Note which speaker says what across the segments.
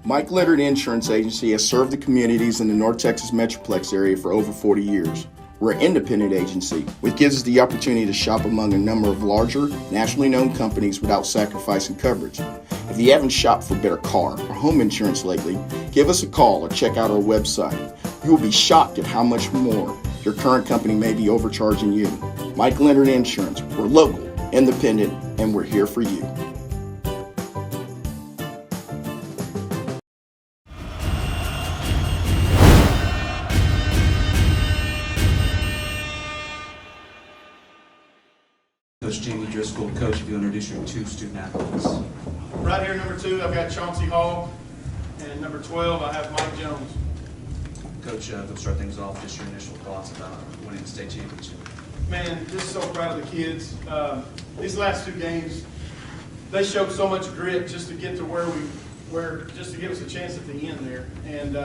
Speaker 1: Mike Leonard Insurance Agency has served the communities in the North Texas Metroplex area for over 40 years. We're an independent agency, which gives us the opportunity to shop among a number of larger, nationally known companies without sacrificing coverage. If you haven't shopped for better car or home insurance lately, give us a call or check out our website. You will be shocked at how much more your current company may be overcharging you. Mike Leonard Insurance. We're local, independent, and we're here for you.
Speaker 2: Coach Jamie Driscoll. Coach, if you'll introduce your two student athletes.
Speaker 3: Right here, number 2, I've got Chauncey Hall, and number 12, I have Mike Jones.
Speaker 2: Coach, to start things off, just your initial thoughts about winning the state championship.
Speaker 3: Man, just so proud of the kids. These last 2 games, they showed so much grit just to get to just to give us a chance at the end there. And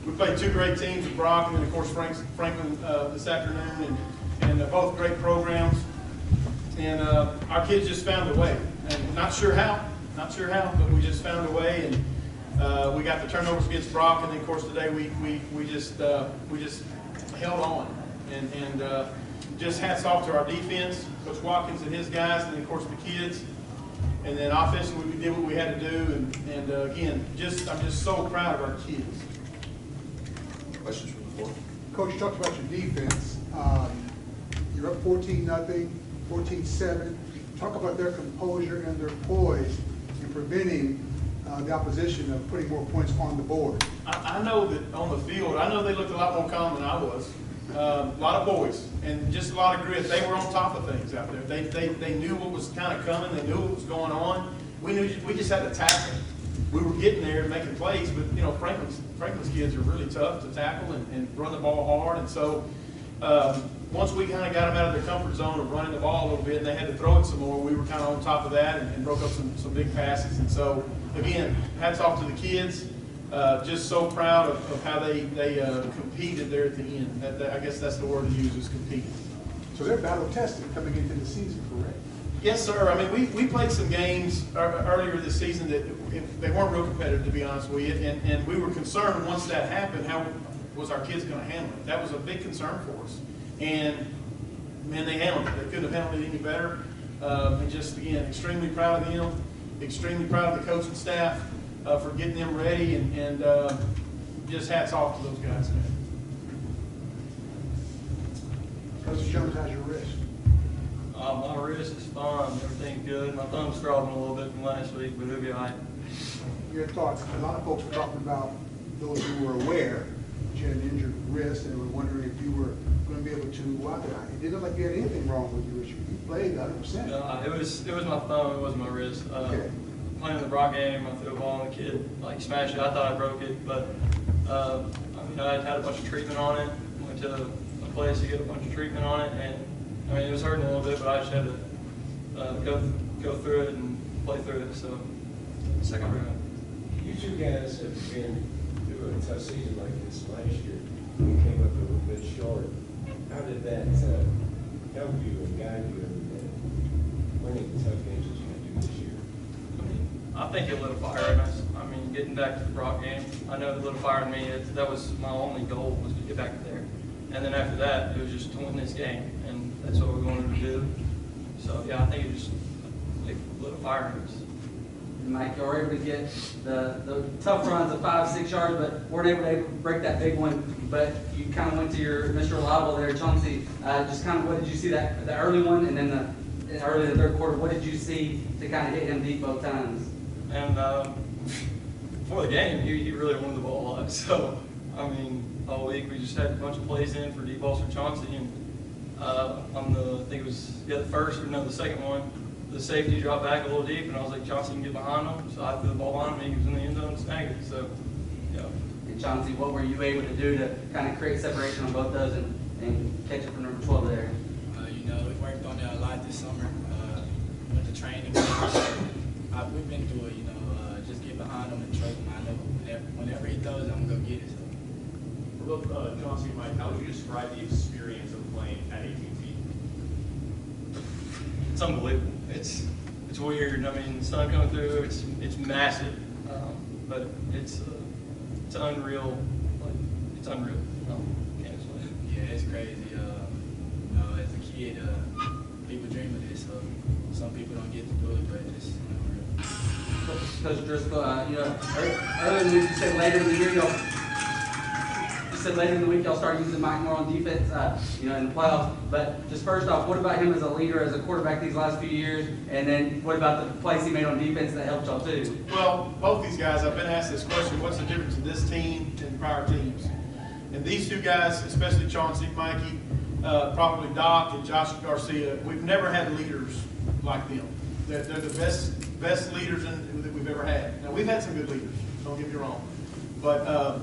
Speaker 3: we played 2 great teams with Brock, and then of course Franklin this afternoon, and both great programs. And our kids just found a way, and not sure how, but we just found a way. And we got the turnovers against Brock, and then of course today we just held on, and just hats off to our defense, Coach Watkins and his guys, and then of course the kids. And then offensively we did what we had to do, and again, I'm just so proud of our kids.
Speaker 2: Questions from the floor?
Speaker 4: Coach, you talked about your defense. You're up 14-0, 14-7. Talk about their composure and their poise in preventing the opposition of putting more points on the board.
Speaker 3: I know that on the field, I know they looked a lot more calm than I was. A lot of boys and just a lot of grit. They were on top of things out there. They knew what was kind of coming. They knew what was going on. We just had to tackle. We were getting there and making plays, but you know Franklin's kids are really tough to tackle and run the ball hard. And so once we kind of got them out of their comfort zone of running the ball a little bit, and they had to throw it some more, we were kind of on top of that and broke up some big passes. And so again, hats off to the kids. Just so proud of how they competed there at the end. I guess that's the word to use, is competed.
Speaker 4: So they're battle tested coming into the season, correct?
Speaker 3: Yes, sir. I mean, we played some games earlier this season that they weren't real competitive, to be honest with you, and we were concerned once that happened, how was our kids going to handle it? That was a big concern for us. And, man, they handled it. They couldn't have handled it any better. And just, again, extremely proud of them, extremely proud of the coaching staff for getting them ready, and just hats off to those guys, man.
Speaker 4: Coach Jones, how's your wrist?
Speaker 5: My wrist is fine. Everything's good. My thumb's throbbing a little bit from last week, but it'll be all right.
Speaker 4: Your thoughts? A lot of folks were talking about those who were aware that you had an injured wrist and were wondering if you were going to be able to walk it out. It didn't look like you had anything wrong with your wrist. You played 100%.
Speaker 5: No, it was my thumb. It wasn't my wrist.
Speaker 4: Okay.
Speaker 5: Playing the Brock game, I threw a ball and the kid smashed it. I thought I broke it, but I had a bunch of treatment on it. Went to a place to get a bunch of treatment on it, and I mean it was hurting a little bit, but I just had to go through it and play through it. So
Speaker 2: Second round.
Speaker 6: You two guys have been through a tough season like this last year. You came up a little bit short. How did that help you and guide you in winning the tough games that you had to do this year?
Speaker 5: I think it lit a fire in us. I mean, getting back to the Brock game, I know it lit a fire in me. That was my only goal, was to get back there. And then after that, it was just to win this game, and that's what we wanted to do. So yeah, I think it just lit a fire in us.
Speaker 7: Mike, you were able to get the tough runs of 5-6 yards, but weren't able to break that big one. But you kind of went to your Mr. Reliable there, Chauncey. Just kind of what did you see the early one, and then early in the third quarter, what did you see to kind of hit him deep both times?
Speaker 5: And before the game, he really wanted the ball a lot. So, I mean, all week we just had a bunch of plays in for deep balls for Chauncey. And on I think it was the second one, the safety dropped back a little deep, and I was like, Chauncey can get behind him. So I threw the ball behind him, he was in the end zone and snagged it. So, yeah.
Speaker 7: And Chauncey, what were you able to do to kind of create separation on both those and catch up for number 12 there?
Speaker 8: We worked on that a lot this summer with the training. We've been through it, just get behind him and trust him. I know whenever he throws it, I'm going to go get it. So.
Speaker 9: What about Chauncey and Mike? How would you describe the experience of playing at AT&T?
Speaker 5: It's unbelievable. It's weird. I mean, the sun coming through. It's massive. but it's unreal. Like, it's unreal. No, can't explain it.
Speaker 8: Yeah, it's crazy. As a kid, people dream of this, so some people don't get to do it, but it's unreal.
Speaker 7: Coach Driscoll, earlier in the week you said later in the year y'all start using Mike more on defense, in the playoffs. But just first off, what about him as a leader, as a quarterback these last few years? And then what about the plays he made on defense that helped y'all too?
Speaker 3: Well, both these guys, I've been asked this question, what's the difference in this team and prior teams? And these two guys, especially Chauncey, Mikey, probably Doc and Josh Garcia, we've never had leaders like them. They're the best leaders that we've ever had. Now, we've had some good leaders, don't get me wrong. But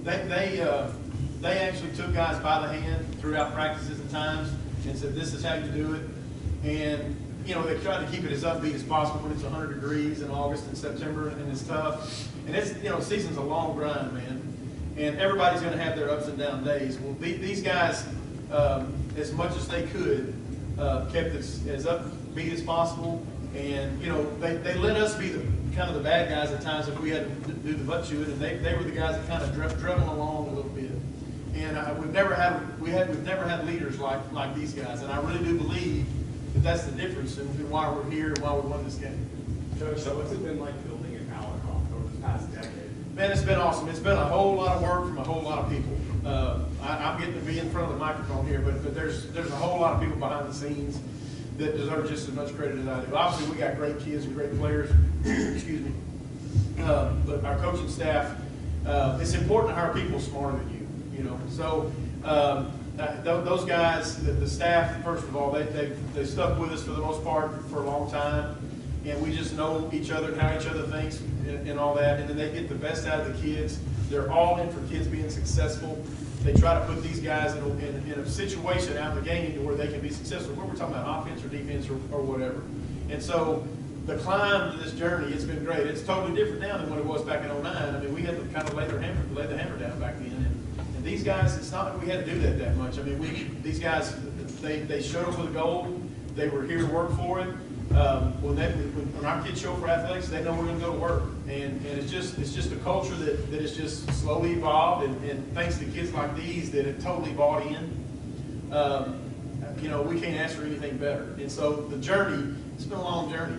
Speaker 3: they actually took guys by the hand throughout practices and times and said, this is how you do it. And, they tried to keep it as upbeat as possible when it's 100 degrees in August and September and it's tough. And it's, the season's a long grind, man. And everybody's going to have their ups and down days. Well, these guys, as much as they could, kept it as upbeat as possible. And, they let us be kind of the bad guys at times if we had to do the butt chewing, and they were the guys that kind of drug them along a little bit. And we've never had leaders like these guys, and I really do believe that that's the difference in why we're here and why we won this game.
Speaker 9: Coach, so what's it been like building at Malakoff over the past decade?
Speaker 3: Man, it's been awesome. It's been a whole lot of work from a whole lot of people. I'm getting to be in front of the microphone here, but there's a whole lot of people behind the scenes that deserve just as much credit as I do. Obviously, we got great kids and great players. Excuse me. But our coaching staff, it's important to hire people smarter than you. So those guys, the staff, first of all, they stuck with us for the most part for a long time, and we just know each other and how each other thinks and all that. And then they get the best out of the kids. They're all in for kids being successful. They try to put these guys in a situation out in the game to where they can be successful. Whether we're talking about offense or defense or whatever. And so the climb to this journey, it's been great. It's totally different now than what it was back in 2009. I mean, we had to kind of lay the hammer down back then. And these guys, it's not like we had to do that much. I mean, these guys, they showed up with a goal. They were here to work for it. When our kids show up for athletics, they know we're going to go to work. And it's just a culture that has just slowly evolved. And thanks to kids like these that have totally bought in, we can't ask for anything better. And so the journey, it's been a long journey,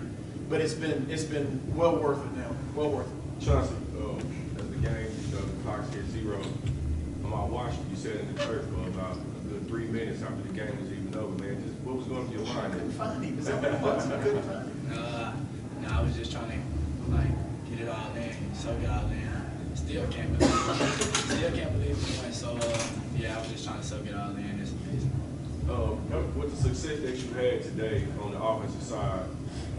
Speaker 3: but it's been well worth it now. Well worth it.
Speaker 10: Chauncey, as the game, the clock's hit 0, I watched you said in the church for about a good 3 minutes after the game was even over, man. Just what was going through your mind?
Speaker 3: I couldn't find him. Is that what it was? I couldn't find him.
Speaker 8: No, I was just trying to get it all in, soak it all in. Still can't believe we won. So I was just trying to soak it all in. It's amazing.
Speaker 10: With the success that you had today on the offensive side,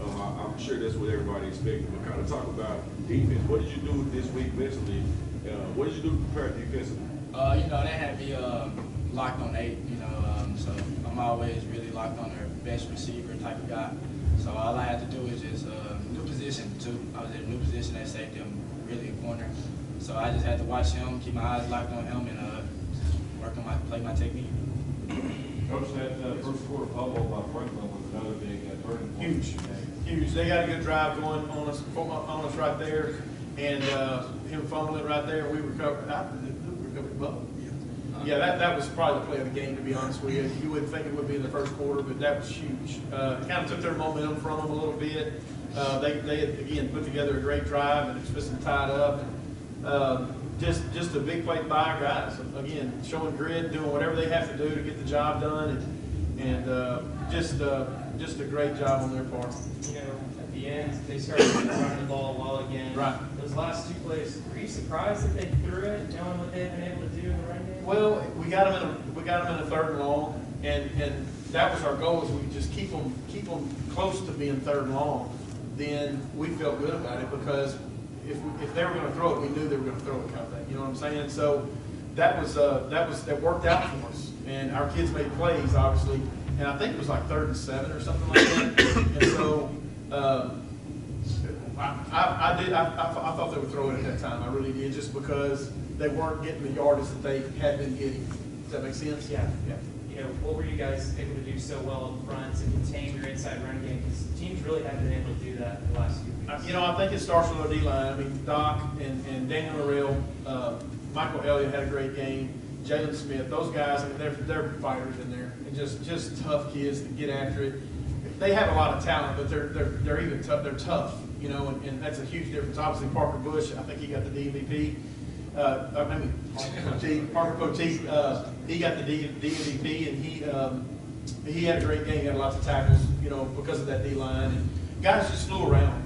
Speaker 10: I'm sure that's what everybody expected. But kind of talk about defense. What did you do this week mentally? What did you do to prepare defensively?
Speaker 8: They had me locked on 8. So I'm always really locked on their best receiver type of guy. So all I had to do is just new position too. I was in a new position at safety. I'm really a corner. So I just had to watch him, keep my eyes locked on him, and work on play my technique.
Speaker 6: Coach, that first quarter fumble by Franklin was another big turning point.
Speaker 3: Huge. They got a good drive going on us right there, and him fumbling right there. We recovered. We recovered the ball. Yeah, that was probably the play of the game, to be honest with you. You wouldn't think it would be in the first quarter, but that was huge. It kind of took their momentum from them a little bit. They had, again, put together a great drive, and it's just tied up. Just a big play by our guys. Again, showing grit, doing whatever they have to do to get the job done, and just a great job on their part.
Speaker 11: At the end, they started running the ball well again.
Speaker 3: Right.
Speaker 11: Those last 2 plays, were you surprised that they threw it, knowing what they've been able to do in the run game?
Speaker 3: Well, we got them in a 3rd and long, and that was our goal. Is we just keep them close to being 3rd and long. Then we felt good about it because if they were going to throw it, we knew they were going to throw it, kind of thing. You know what I'm saying? So that worked out for us, and our kids made plays, obviously. And I think it was like 3rd and 7 or something like that. And so I thought they would throw it at that time. I really did, just because they weren't getting the yardage that they had been getting. Does that make sense?
Speaker 11: Yeah. you know, what were you guys able to do so well up front to contain your inside run game? Because teams really haven't been able to do that the last few weeks.
Speaker 3: You know, I think it starts with our D-line. I mean, Doc and Daniel Morrell, Michael Elliott had a great game. Jalen Smith, those guys, I mean, they're fighters in there, and just tough kids that get after it. They have a lot of talent, but they're even tough. They're tough, you know, and that's a huge difference. Obviously, Parker Bush, I think he got the DMVP. Parker Poteet, he got the DMVP, and he had a great game. He had lots of tackles, you know, because of that D-line. And guys just flew around.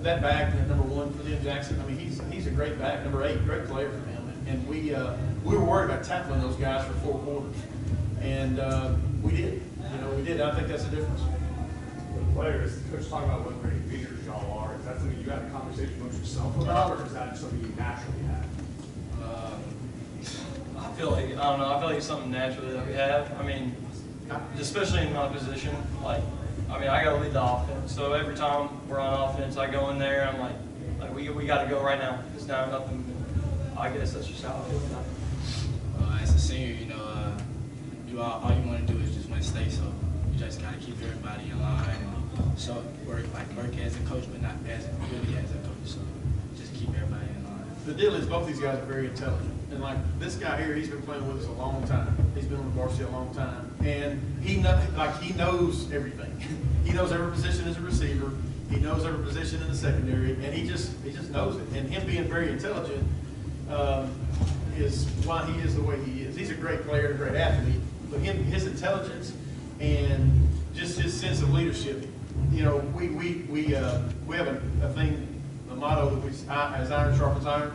Speaker 3: That back, number 1 for them, Jackson. I mean, he's a great back. Number 8, great player for them. And we were worried about tackling those guys for 4 quarters, and we did. You know, we did. I think that's the difference.
Speaker 9: For the players, Coach, talk about what great leaders y'all are. Is that something you had a conversation with yourself about, or is that just something you naturally have?
Speaker 5: I feel like it's something naturally that we have. I mean, especially in my position, like, I mean, I got to lead the offense. So every time we're on offense, I go in there, I'm like we got to go right now. It's now nothing. I guess that's just how I feel about it.
Speaker 8: As a senior, you know, all you want to do is just want to stay. So you just got to keep everybody in line and show work as a coach, but not as really as a coach. So just keep everybody in line.
Speaker 3: The deal is both these guys are very intelligent. And like this guy here, he's been playing with us a long time. He's been on the varsity a long time. And he knows everything. He knows every position as a receiver. He knows every position in the secondary. And he just knows it. And him being very intelligent is why he is the way he is. He's a great player, a great athlete. But his intelligence and just his sense of leadership. You know, we have a thing, a motto that as iron sharpens iron.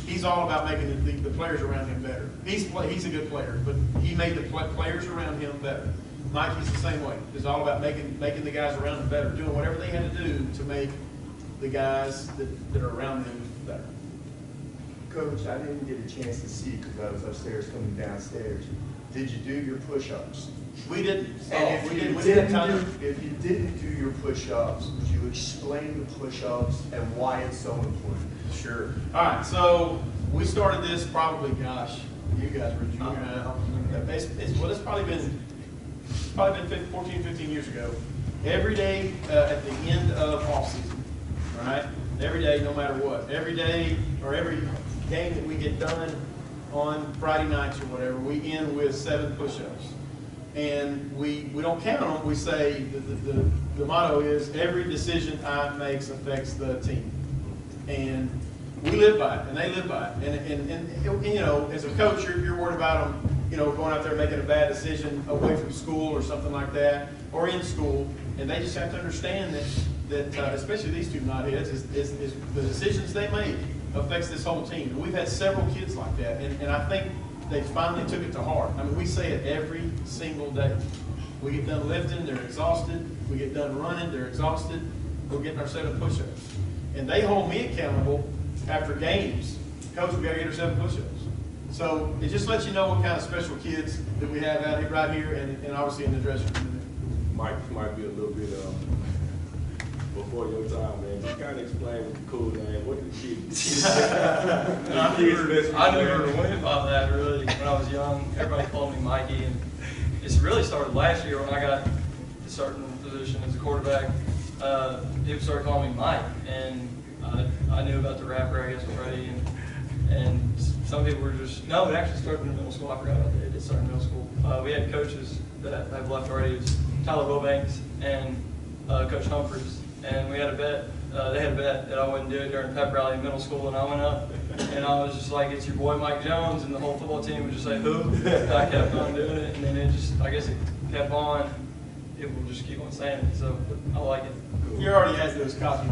Speaker 3: He's all about making the players around him better. He's a good player, but he made the players around him better. Mikey's the same way. He's all about making the guys around him better, doing whatever they had to do to make the guys that are around them better.
Speaker 12: Coach, I didn't get a chance to see you because I was upstairs coming downstairs. Did you do your push-ups?
Speaker 3: We didn't.
Speaker 12: And
Speaker 3: We didn't.
Speaker 12: if you didn't do your push-ups, would you explain the push-ups and why it's so important?
Speaker 3: Sure. All right, so we started this probably, gosh, you guys were junior high. It's probably been 14, 15 years ago. Every day at the end of off season, right? Every day, no matter what. Every day or every game that we get done on Friday nights or whatever, we end with 7 push-ups. And we don't count them. We say the motto is every decision I makes affects the team. And we live by it, and they live by it. And you know, as a coach, you're worried about them, you know, going out there making a bad decision away from school or something like that, or in school. And they just have to understand that especially these two knotheads, is the decisions they make affects this whole team. And we've had several kids like that, and I think they finally took it to heart. I mean, we say it every single day. We get done lifting, they're exhausted. We get done running, they're exhausted. We're getting our 7 push-ups. And they hold me accountable after games. Coach, we got to get our 7 push-ups. So it just lets you know what kind of special kids that we have out here, right here, and obviously in the dressing room.
Speaker 10: Mike might be a little bit before your time, man. Just kind of explain what the cool name, what the kids.
Speaker 5: I never went by that really when I was young. Everybody called me Mikey, and it's really started last year when I got the starting position as a quarterback. People started calling me Mike, and I knew about the rapper, I guess, already, and some people were just, no, it actually started in middle school. I forgot about that. It did start in middle school. We had coaches that have left already. It was Tyler Bobanks and Coach Humphreys, and we had a bet. They had a bet that I wouldn't do it during pep rally in middle school, and I went up, and I was just like, it's your boy Mike Jones, and the whole football team would just say, who? And I kept on doing it, and then it just, I guess it kept on. It will just keep on saying it, so I like it.
Speaker 3: You already had those copies.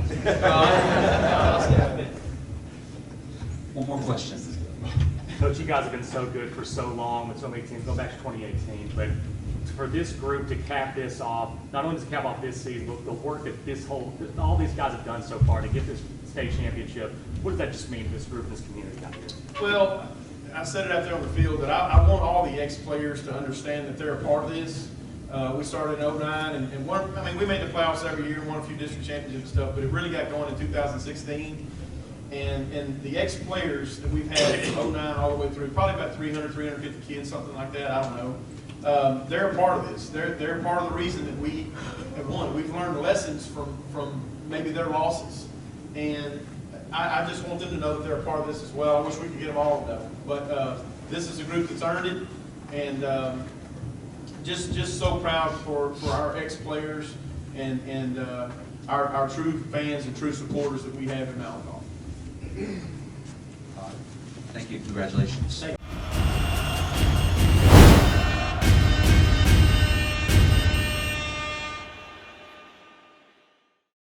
Speaker 13: One more question.
Speaker 9: Coach, you guys have been so good for so long with so many teams, go back to 2018, but for this group to cap this off, not only does it cap off this season, but the work that all these guys have done so far to get this state championship, what does that just mean to this group, this community out here?
Speaker 3: Well, I said it out there on the field that I want all the ex-players to understand that they're a part of this. We started in 2009, and we made the playoffs every year and won a few district championships and stuff, but it really got going in 2016. And the ex-players that we've had from 2009 all the way through, probably about 300, 350 kids, something like that, I don't know. they're a part of this. They're part of the reason that we have won. We've learned lessons from maybe their losses. And I just want them to know that they're a part of this as well. I wish we could get them all to know. But this is a group that's earned it. And just so proud for our ex-players and our true fans and true supporters that we have in Malakoff.
Speaker 13: Thank you. Congratulations.